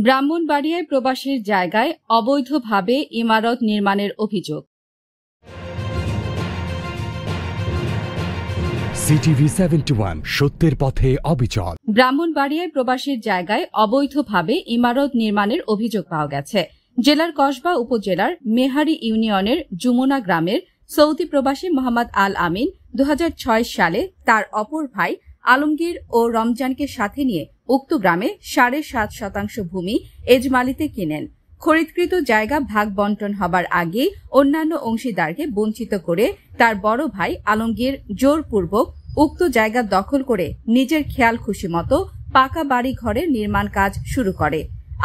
ব্রাহ্মণবাড়িয়ায় প্রবাসীর জায়গায় অবৈধভাবে ইমারত নির্মাণের অভিযোগ। সিটিভি 71 সত্যের পথে অবিচল। ব্রাহ্মণবাড়িয়ায় প্রবাসীর জায়গায় অবৈধভাবে ইমারত নির্মাণের অভিযোগ পাওয়া গেছে। জেলার কসবা উপজেলার মেহারি ইউনিয়নের যমুনা গ্রামের সৌদি প্রবাসী মোহাম্মদ আল আমিন 2006 সালে তার অপর ভাই আলমগীর ও রমজানকে সাথে নিয়ে উক্ত গ্রামে 7.5 শতাংশ ভূমি এজমালিতে কিনেন। খরিদকৃত জায়গা ভাগ বন্টন হবার আগে অন্যান্য অংশীদারকে বঞ্চিত করে তার বড় ভাই আলমগীর জোরপূর্বক উক্ত জায়গা দখল করে নিজের খেয়াল খুশি মতো পাকা বাড়ি ঘরের নির্মাণ কাজ শুরু করে।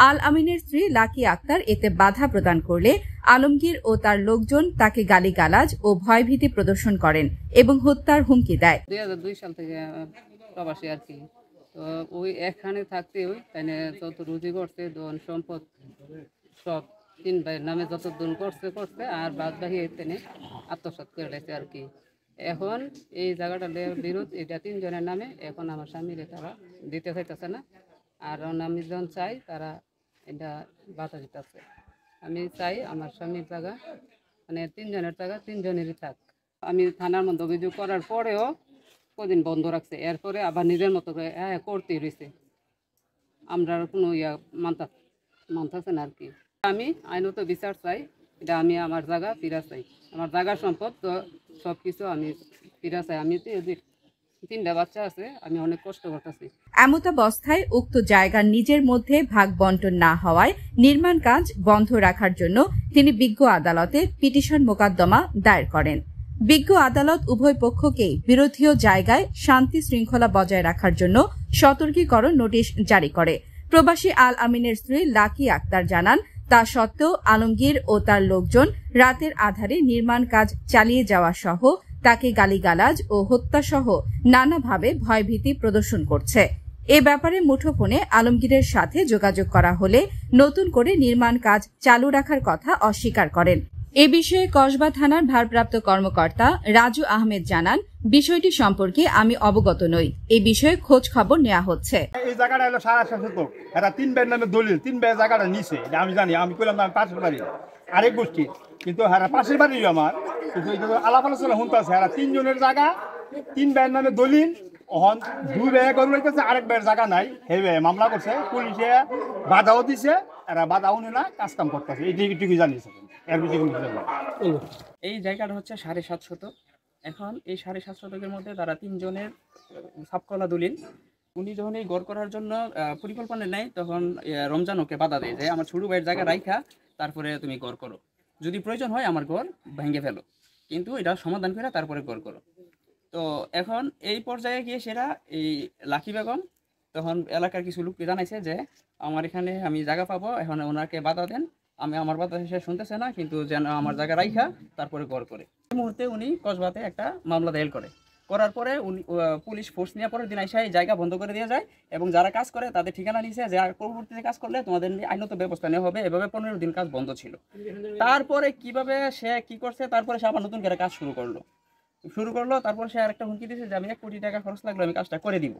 আল আমিনের স্ত্রী লাকি আক্তার এতে বাধা প্রদান করলে আলমগীর ও তার লোকজন তাকে গালিগালাজ ও ভয়ভীতি প্রদর্শন করেন এবং হত্যার হুমকি দেয়। 2002 সাল থেকে প্রবাসী আর কি, তো ওই এখানে থাকতে ওই তাই যত রুজি করছে ধন সম্পদ সব তিন ভাইয়ের নামে যত দন করছে আর বাদ বাকি তেনে আত্মসাৎ করে লেছে আর কি। এখন এই জায়গাটা বিরোধ এটা তিনজনের নামে, এখন আমার স্বামীরে তারা দিতে চাইতেছে না। আর আমি যখন চাই তারা এটা বাধা দিতেছে। আমি চাই আমার স্বামীর জায়গা মানে তিনজনের জায়গা তিনজনেরই থাক। আমি থানার মধ্যে অভিযোগ করার পরেও কদিন বন্ধ রাখছে, এরপরে আবার নিজের মতো করে করতেই রয়েছে। আমরা কোনো মানতেছে না আর কি। আমি আইনত বিচার চাই, এটা আমি আমার জায়গা ফিরা চাই, আমার জায়গার সম্পদ তো সব কিছু আমি ফিরা চাই। আমি তিনটা বাচ্চা আছে, আমি অনেক কষ্ট করতেছি। এমতাবস্থায় উক্ত জায়গার নিজের মধ্যে ভাগ বন্টন না হওয়ায় নির্মাণ কাজ বন্ধ রাখার জন্য তিনি বিজ্ঞ আদালতে পিটিশন মোকদ্দমা দায়ের করেন। বিজ্ঞ আদালত উভয় পক্ষকেই বিরোধীয় জায়গায় শান্তি শৃঙ্খলা বজায় রাখার জন্য সতর্কীকরণ নোটিশ জারি করে। প্রবাসী আল আমিনের স্ত্রী লাকি আক্তার জানান, তা সত্ত্বেও আলমগীর ও তার লোকজন রাতের আধারে নির্মাণ কাজ চালিয়ে যাওয়া সহ তাকে গালিগালাজ ও হত্যাসহ নানাভাবে ভয়ভীতি প্রদর্শন করছে। এ ব্যাপারে মুঠোফোনে আলমগীরের সাথে যোগাযোগ করা হলে নতুন করে নির্মাণ কাজ চালু রাখার কথা অস্বীকার করেন। এ বিষয়ে কসবা থানার ভারপ্রাপ্ত কর্মকর্তা রাজু আহমেদ জানান, বিষয়টি সম্পর্কে আমি অবগত নই, এই বিষয়ে খোঁজ খবর নেওয়া হচ্ছে। এই জায়গাটা হলো 7.5 এরা 3 ভাইয়ের নামে দলিল, 3 ভাই জায়গাটা নিছে, আমি জানি, আমি কইলাম আমি পাশের বাড়ি আরেক গোষ্ঠী, কিন্তু হ্যাঁ পাশের বাড়ি আমার, কিন্তু আলাপ আলোচনা শুনতেছে এরা 3 জনের জায়গা 3 ভাইয়ের নামে দলিল। ওহন 2 ভাইয়ে গরু লইতেছে, আরেক ভাইয়ের জায়গা নাই, সেই ভাই মামলা করছে, পুলিশে বাধাও দিছে, এরা বাধাও নিয়ে না কাজ কাম করতেছে, এইটুকুই জানিয়েছে। এই জায়গাটা হচ্ছে 7.5 এখন এই 7.5 মধ্যে তারা 3 জনের সাবকলা দলিল। উনি যখন এই গড় করার জন্য পরিকল্পনা নেয়, তখন রমজান ওকে বাধা দেয় যে আমার ছোট ভাইয়ের জায়গা রাইখা তারপরে তুমি গড় করো, যদি প্রয়োজন হয় আমার ঘর ভেঙে ফেলো, কিন্তু এটা সমাধান করে তারপরে গড় করো। তো এখন এই পর্যায়ে গিয়ে সেটা এই লাকি বেগম তখন এলাকার কিছু লোককে জানাইছে যে আমার এখানে আমি জায়গা পাবো, এখন ওনাকে বাধা দেন, আমি আমার বাধা সে শুনতেছে না, কিন্তু যেন আমার জায়গা রাইখা তারপরে গড় করে। এই মুহূর্তে উনি কসবাতে একটা মামলা দায়ের করার পরে উনি পুলিশ ফোর্স নিয়ে পরের দিন আইসা এই জায়গা বন্ধ করে দিয়ে যায় এবং যারা কাজ করে তাদের ঠিকানা নিয়েছে যে পরবর্তীতে কাজ করলে তোমাদের আইনত ব্যবস্থা নেওয়া হবে। এভাবে 15 দিন কাজ বন্ধ ছিল। তারপরে কিভাবে সে কি করছে, তারপরে সে আবার নতুন করে কাজ শুরু করলো। তারপর সে আরেকটা হুমকি দিয়েছে যে আমি 1 কোটি টাকা খরচ লাগলো আমি কাজটা করে দিব,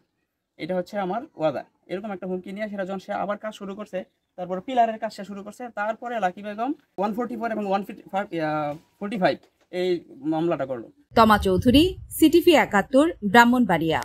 এটা হচ্ছে আমার ওয়াদা, এরকম একটা হুমকি নিয়ে সেটা যখন সে আবার কাজ শুরু করছে, তারপর পিলারের কাজ সে শুরু করছে। তারপরে লাকি বেগম 144 এবং 145 এই মামলাটা করলো। তমা চৌধুরী, সিটিভি 71, ব্রাহ্মণবাড়িয়া।